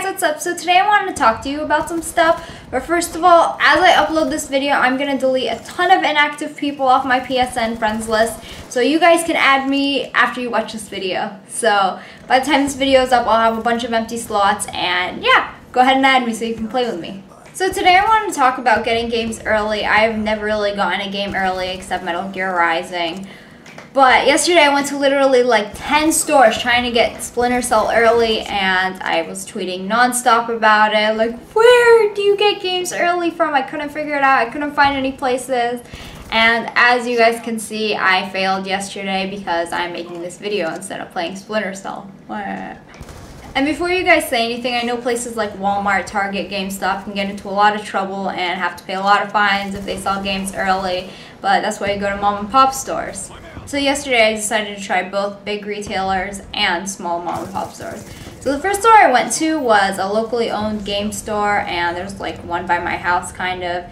guys, what's up? So today I wanted to talk to you about some stuff, but first of all, as I upload this video, I'm going to delete a ton of inactive people off my PSN friends list, so you guys can add me after you watch this video. So by the time this video is up, I'll have a bunch of empty slots, and yeah, go ahead and add me so you can play with me. So today I wanted to talk about getting games early. I've never really gotten a game early except Metal Gear Rising. But yesterday I went to literally like 10 stores trying to get Splinter Cell early, and I was tweeting nonstop about it. Like, where do you get games early from? I couldn't figure it out. I couldn't find any places. And as you guys can see, I failed yesterday because I'm making this video instead of playing Splinter Cell. And before you guys say anything, I know places like Walmart, Target, GameStop can get into a lot of trouble and have to pay a lot of fines if they sell games early, but that's why you go to mom and pop stores. So yesterday I decided to try both big retailers and small mom and pop stores. So the first store I went to was a locally owned game store, and there's like one by my house kind of.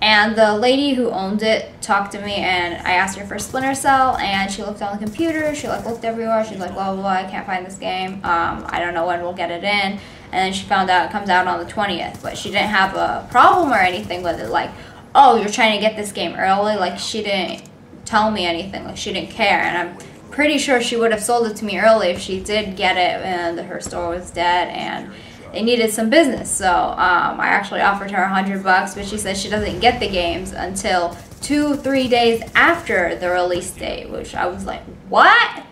And the lady who owned it talked to me, and I asked her for Splinter Cell, and she looked on the computer, she like looked everywhere, she's like, blah blah blah, I can't find this game, I don't know when we'll get it in. And then she found out it comes out on the 20th, but she didn't have a problem or anything with it, like, oh, you're trying to get this game early, like she didn't tell me anything, like she didn't care. And I'm pretty sure she would have sold it to me early if she did get it and her store was dead and they needed some business. So I actually offered her $100, but she says she doesn't get the games until 2-3 days after the release date, which I was like, what?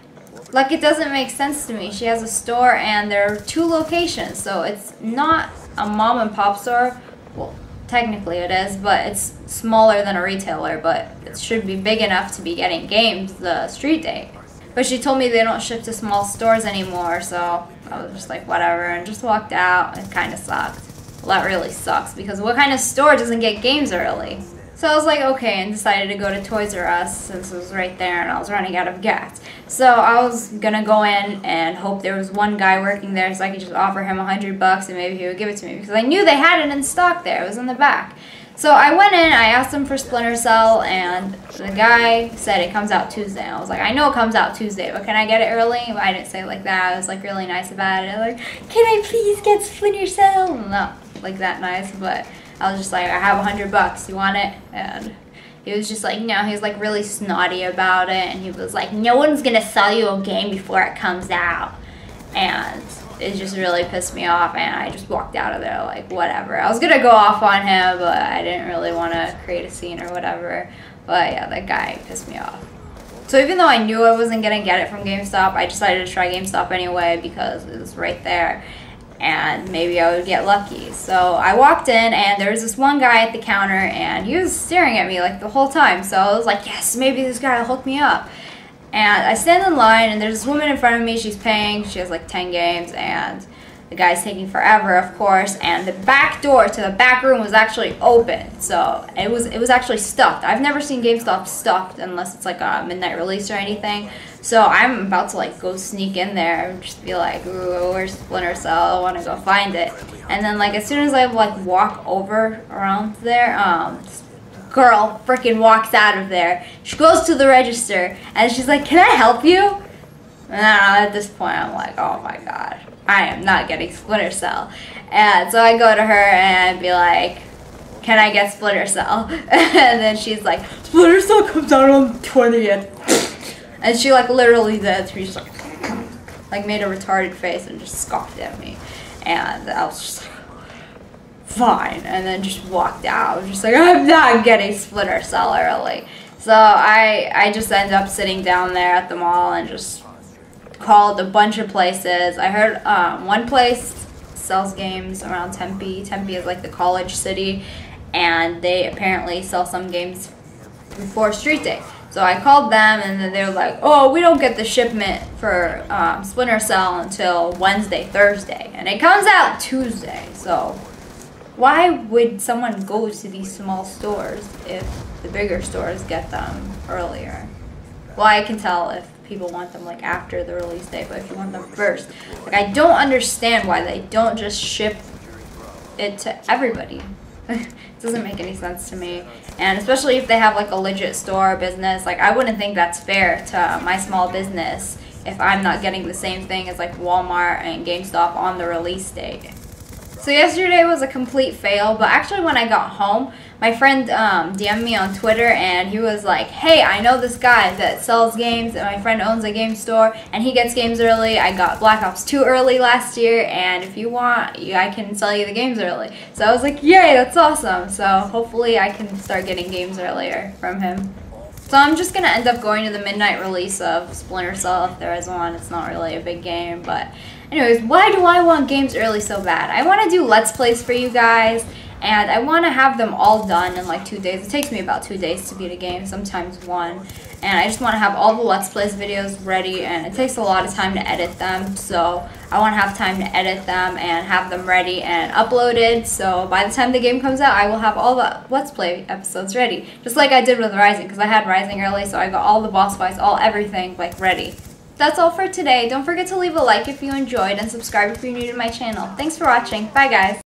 Like, it doesn't make sense to me. She has a store and there are 2 locations, so it's not a mom and pop store. Well, technically it is, but it's smaller than a retailer, but it should be big enough to be getting games the street date. But she told me they don't ship to small stores anymore, so I was just like, whatever, and just walked out. It kind of sucked. Well, that really sucks, because what kind of store doesn't get games early? So I was like, okay, and decided to go to Toys R Us since it was right there and I was running out of gas. So I was gonna go in and hope there was one guy working there so I could just offer him $100 and maybe he would give it to me, because I knew they had it in stock there. It was in the back. So I went in, I asked him for Splinter Cell, and the guy said it comes out Tuesday. I was like, I know it comes out Tuesday, but can I get it early? But I didn't say it like that. I was like really nice about it. Like, can I please get Splinter Cell? Not like that nice, but I was just like, I have $100, you want it? And he was just like, no, he was like really snotty about it, and he was like, no one's gonna sell you a game before it comes out. And it just really pissed me off, and I just walked out of there like, whatever. I was gonna go off on him, but I didn't really want to create a scene or whatever. But yeah, that guy pissed me off. So even though I knew I wasn't gonna get it from GameStop, I decided to try GameStop anyway because it was right there, and maybe I would get lucky. So I walked in, and there was this one guy at the counter, and he was staring at me like the whole time. So I was like, yes, maybe this guy will hook me up. And I stand in line, and there's this woman in front of me. She's paying. She has like 10 games, and the guy's taking forever, of course. And the back door to the back room was actually open, so it was actually stuffed. I've never seen GameStop stuffed unless it's like a midnight release or anything. So I'm about to like go sneak in there and just be like, ooh, where's Splinter Cell? I want to go find it. And then like as soon as I like walk over around there, girl freaking walks out of there. She goes to the register and she's like, can I help you? And at this point I'm like, oh my god, I am not getting Splinter Cell. And so I go to her and be like, can I get Splinter Cell? And then she's like, Splinter Cell comes out on the 20th. And she like literally did. She's like made a retarded face and just scoffed at me. And I was just like, fine, and then just walked out. I was just like, I'm not getting Splinter Cell early. So I just ended up sitting down there at the mall and just called a bunch of places. I heard one place sells games around Tempe. Tempe is like the college city, and they apparently sell some games before street day. So I called them, and then they were like, oh, we don't get the shipment for Splinter Cell until Wednesday, Thursday, and it comes out Tuesday. So why would someone go to these small stores if the bigger stores get them earlier? Well, I can tell if people want them like after the release date, but if you want them first, like I don't understand why they don't just ship it to everybody. It doesn't make any sense to me. And especially if they have like a legit store or business, like I wouldn't think that's fair to my small business if I'm not getting the same thing as like Walmart and GameStop on the release date. So yesterday was a complete fail, but actually when I got home, my friend DM'd me on Twitter and he was like, hey, I know this guy that sells games and my friend owns a game store and he gets games early. I got Black Ops 2 early last year and if you want, I can sell you the games early. So I was like, yay, that's awesome. So hopefully I can start getting games earlier from him. So I'm just going to end up going to the midnight release of Splinter Cell if there is one. It's not really a big game, but anyways, why do I want games early so bad? I want to do Let's Plays for you guys, and I want to have them all done in like 2 days. It takes me about 2 days to beat a game, sometimes 1. And I just want to have all the Let's Plays videos ready, and it takes a lot of time to edit them, so I want to have time to edit them and have them ready and uploaded, so by the time the game comes out, I will have all the Let's Play episodes ready. Just like I did with Rising, because I had Rising early, so I got all the boss fights, everything, like, ready. That's all for today. Don't forget to leave a like if you enjoyed, and subscribe if you're new to my channel. Thanks for watching. Bye, guys.